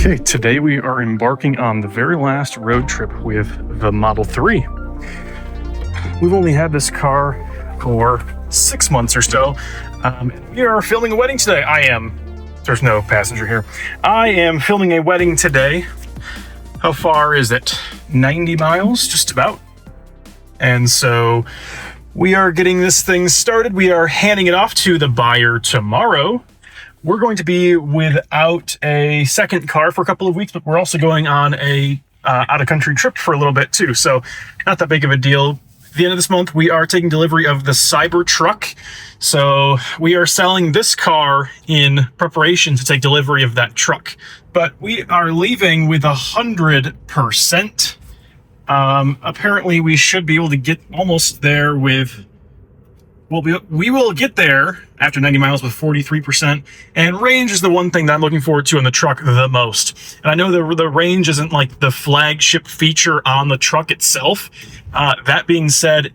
Okay, today we are embarking on the very last road trip with the Model 3. We've only had this car for 6 months or so. We are filming a wedding today. There's no passenger here. I am filming a wedding today. How far is it? 90 miles, just about. And so we are getting this thing started. We are handing it off to the buyer tomorrow. We're going to be without a second car for a couple of weeks, but we're also going on a out-of-country trip for a little bit too, so not that big of a deal. At the end of this month, we are taking delivery of the Cybertruck, so we are selling this car in preparation to take delivery of that truck. But we are leaving with 100%. Apparently, we should be able to get almost there with... Well, we will get there after 90 miles with 43%, and range is the one thing that I'm looking forward to in the truck the most. And I know the range isn't like the flagship feature on the truck itself. That being said,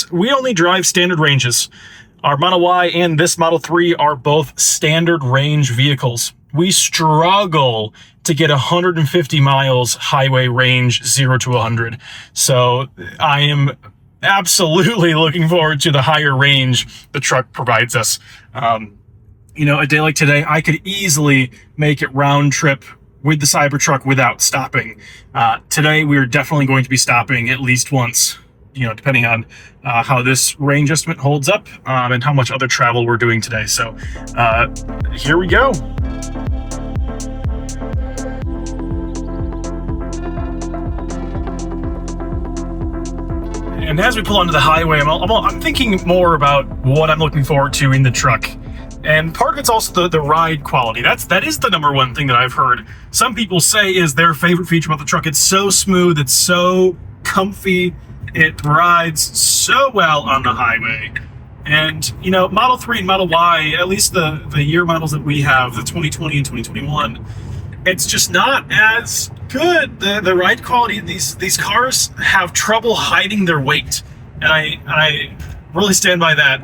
we only drive standard ranges. Our Model Y and this Model 3 are both standard range vehicles. We struggle to get 150 miles highway range 0 to 100. So I am absolutely looking forward to the higher range the truck provides us. A day like today, I could easily make it round trip with the Cybertruck without stopping. Today, we're definitely going to be stopping at least once, depending on how this range estimate holds up and how much other travel we're doing today. So here we go. And as we pull onto the highway, I'm thinking more about what I'm looking forward to in the truck. And part of it's also the ride quality. That is the number one thing that I've heard some people say is their favorite feature about the truck. It's so smooth, it's so comfy, it rides so well on the highway. And, Model 3 and Model Y, at least the year models that we have, the 2020 and 2021, it's just not as good. The ride quality, these cars have trouble hiding their weight, and I really stand by that.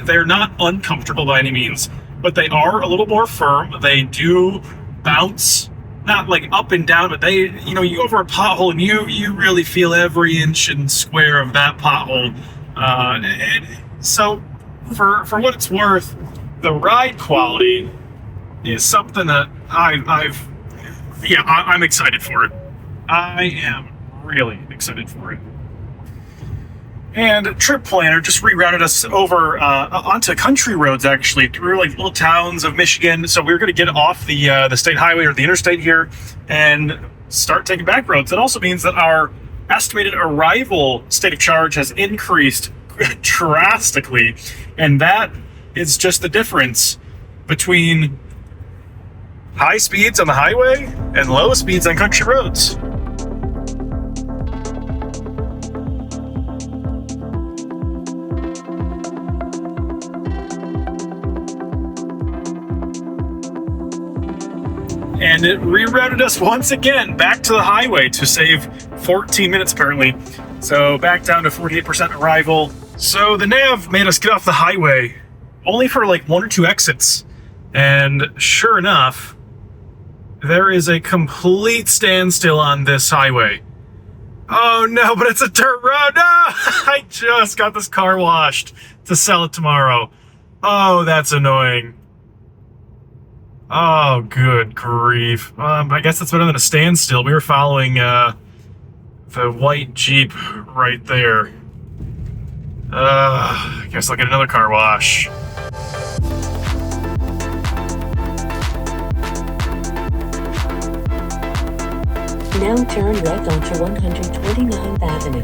They're not uncomfortable by any means, but they are a little more firm. They do bounce, not like up and down, but you go over a pothole and you really feel every inch and square of that pothole. And so for what it's worth, the ride quality is something that I'm excited for it. I am really excited for it. And Trip Planner just rerouted us over onto country roads, actually, through like little towns of Michigan. So we're going to get off the state highway or the interstate here and start taking back roads. It also means that our estimated arrival state of charge has increased drastically, and that is just the difference between high speeds on the highway and low speeds on country roads. And it rerouted us once again back to the highway to save 14 minutes apparently. So back down to 48% arrival. So the nav made us get off the highway only for like 1 or 2 exits. And sure enough, there is a complete standstill on this highway. Oh no, but it's a dirt road. No, I just got this car washed to sell it tomorrow. Oh, that's annoying. Oh, good grief. I guess that's better than a standstill. We were following the white Jeep right there. I guess I'll get another car wash. Now turn left onto 129th Avenue.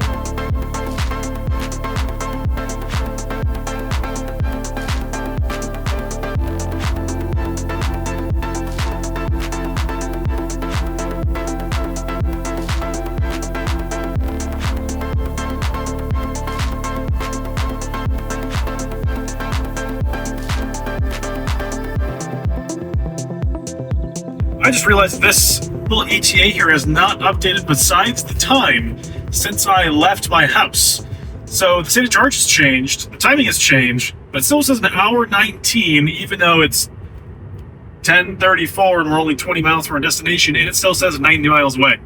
I just realized this little ETA here is not updated besides the time since I left my house. So the state of charge has changed, the timing has changed, but it still says an hour 19, even though it's 10:34 and we're only 20 miles from our destination, and it still says 90 miles away.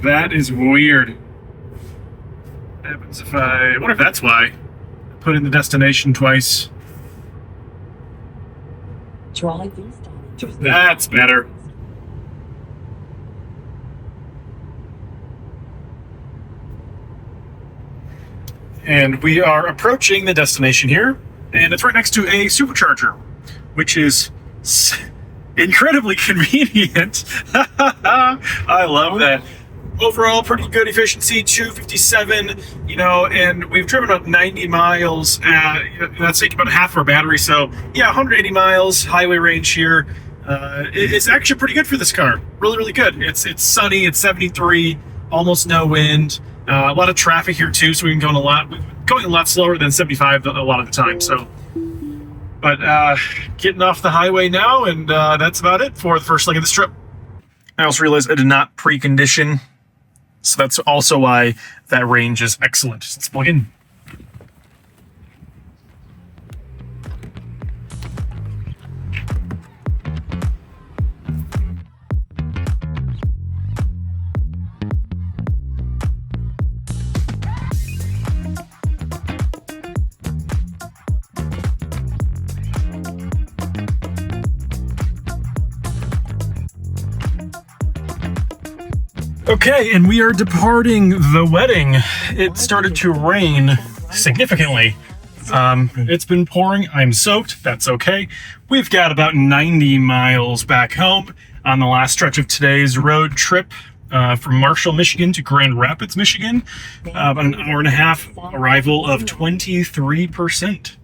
That is weird. What happens if I wonder if that's why I put in the destination twice. Drive east on Interstate. That's better. And we are approaching the destination here, and it's right next to a supercharger, which is incredibly convenient. I love that. Overall, pretty good efficiency, 257, and we've driven about 90 miles. That's taking about half of our battery, so yeah, 180 miles highway range here. It's actually pretty good for this car. Really, really good. It's sunny, it's 73, almost no wind. A lot of traffic here too, so we've been going a lot slower than 75 a lot of the time. So, but getting off the highway now, and that's about it for the first leg of this trip. I also realized I did not precondition, so that's also why that range is excellent. Let's plug in. Okay, and we are departing the wedding. It started to rain significantly. It's been pouring. I'm soaked. That's okay. We've got about 90 miles back home on the last stretch of today's road trip from Marshall, Michigan to Grand Rapids, Michigan. About an hour and a half, arrival of 23%.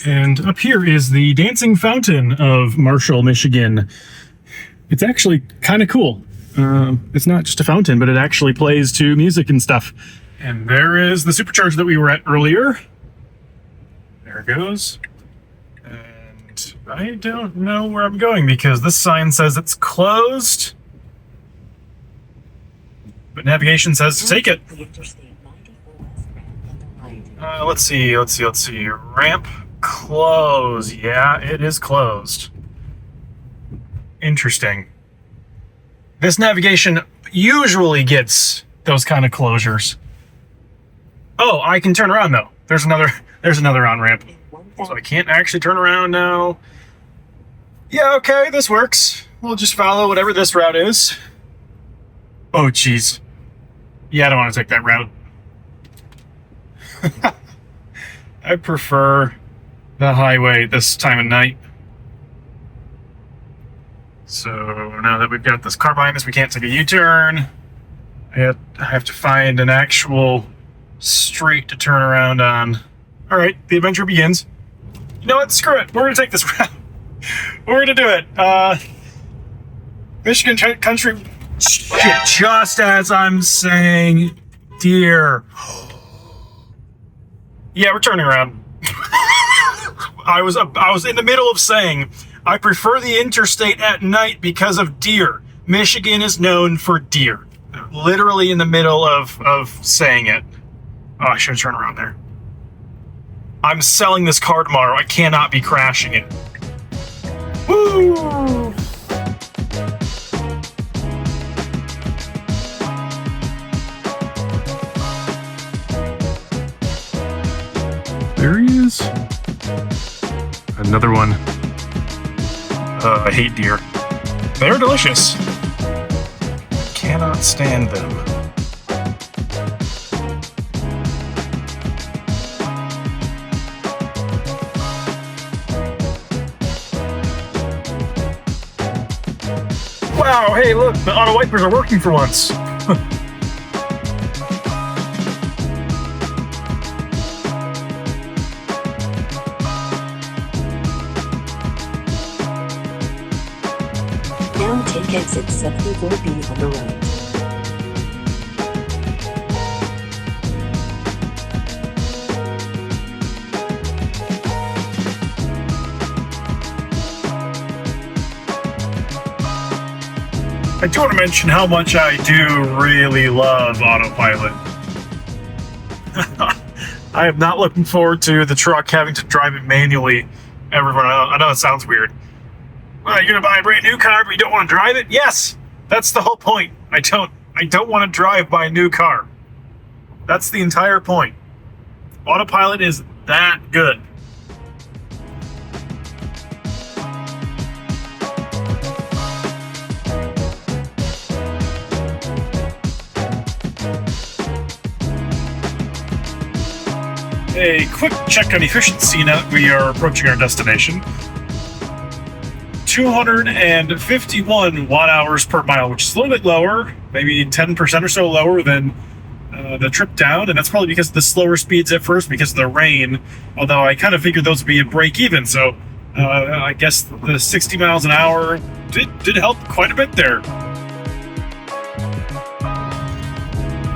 And up here is the dancing fountain of Marshall, Michigan. It's actually kind of cool. It's not just a fountain, but it actually plays to music and stuff. And there is the supercharger that we were at earlier. There it goes. And I don't know where I'm going because this sign says it's closed. But navigation says to take it. Let's see. Ramp close. Yeah, it is closed. Interesting. This navigation usually gets those kind of closures. Oh, I can turn around though. There's another on-ramp. So I can't actually turn around now. Yeah, okay, this works. We'll just follow whatever this route is. Oh, jeez. Yeah, I don't want to take that route. I prefer the highway this time of night. So now that we've got this car behind us, we can't take a U-turn. I have to find an actual street to turn around on. All right, the adventure begins. You know what? Screw it. We're going to take this route. We're going to do it. Michigan country. Shit, just as I'm saying, deer. Yeah, we're turning around. I was in the middle of saying I prefer the interstate at night because of deer. Michigan is known for deer. Literally in the middle of saying it. Oh, I should have turned around there. I'm selling this car tomorrow. I cannot be crashing it. Woo! There he is. Another one. I hate deer. They're delicious. Cannot stand them. Wow, hey look, the auto wipers are working for once. Now take exit 74B on the right. I do want to mention how much I do really love autopilot. I am not looking forward to the truck having to drive it manually. Everyone, I know it sounds weird, Well, you're gonna buy a brand new car, but you don't want to drive it? Yes, that's the whole point. I don't want to drive my new car. That's the entire point. Autopilot is that good. A quick check on efficiency now that we are approaching our destination. 251 watt hours per mile, which is a little bit lower, maybe 10% or so lower than the trip down, and that's probably because of the slower speeds at first because of the rain, although I kind of figured those would be a break even, so I guess the 60 miles an hour did help quite a bit there.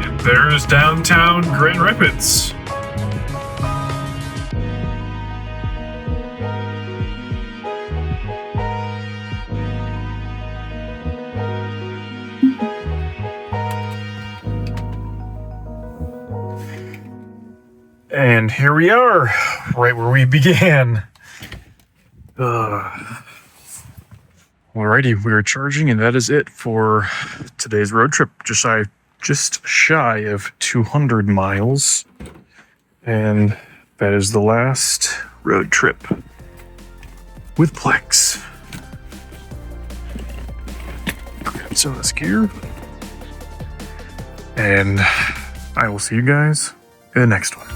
And there's downtown Grand Rapids. And here we are, right where we began. Alrighty, we are charging, and that is it for today's road trip. Just shy of 200 miles. And that is the last road trip with PLEX. Grab some of this gear. And I will see you guys in the next one.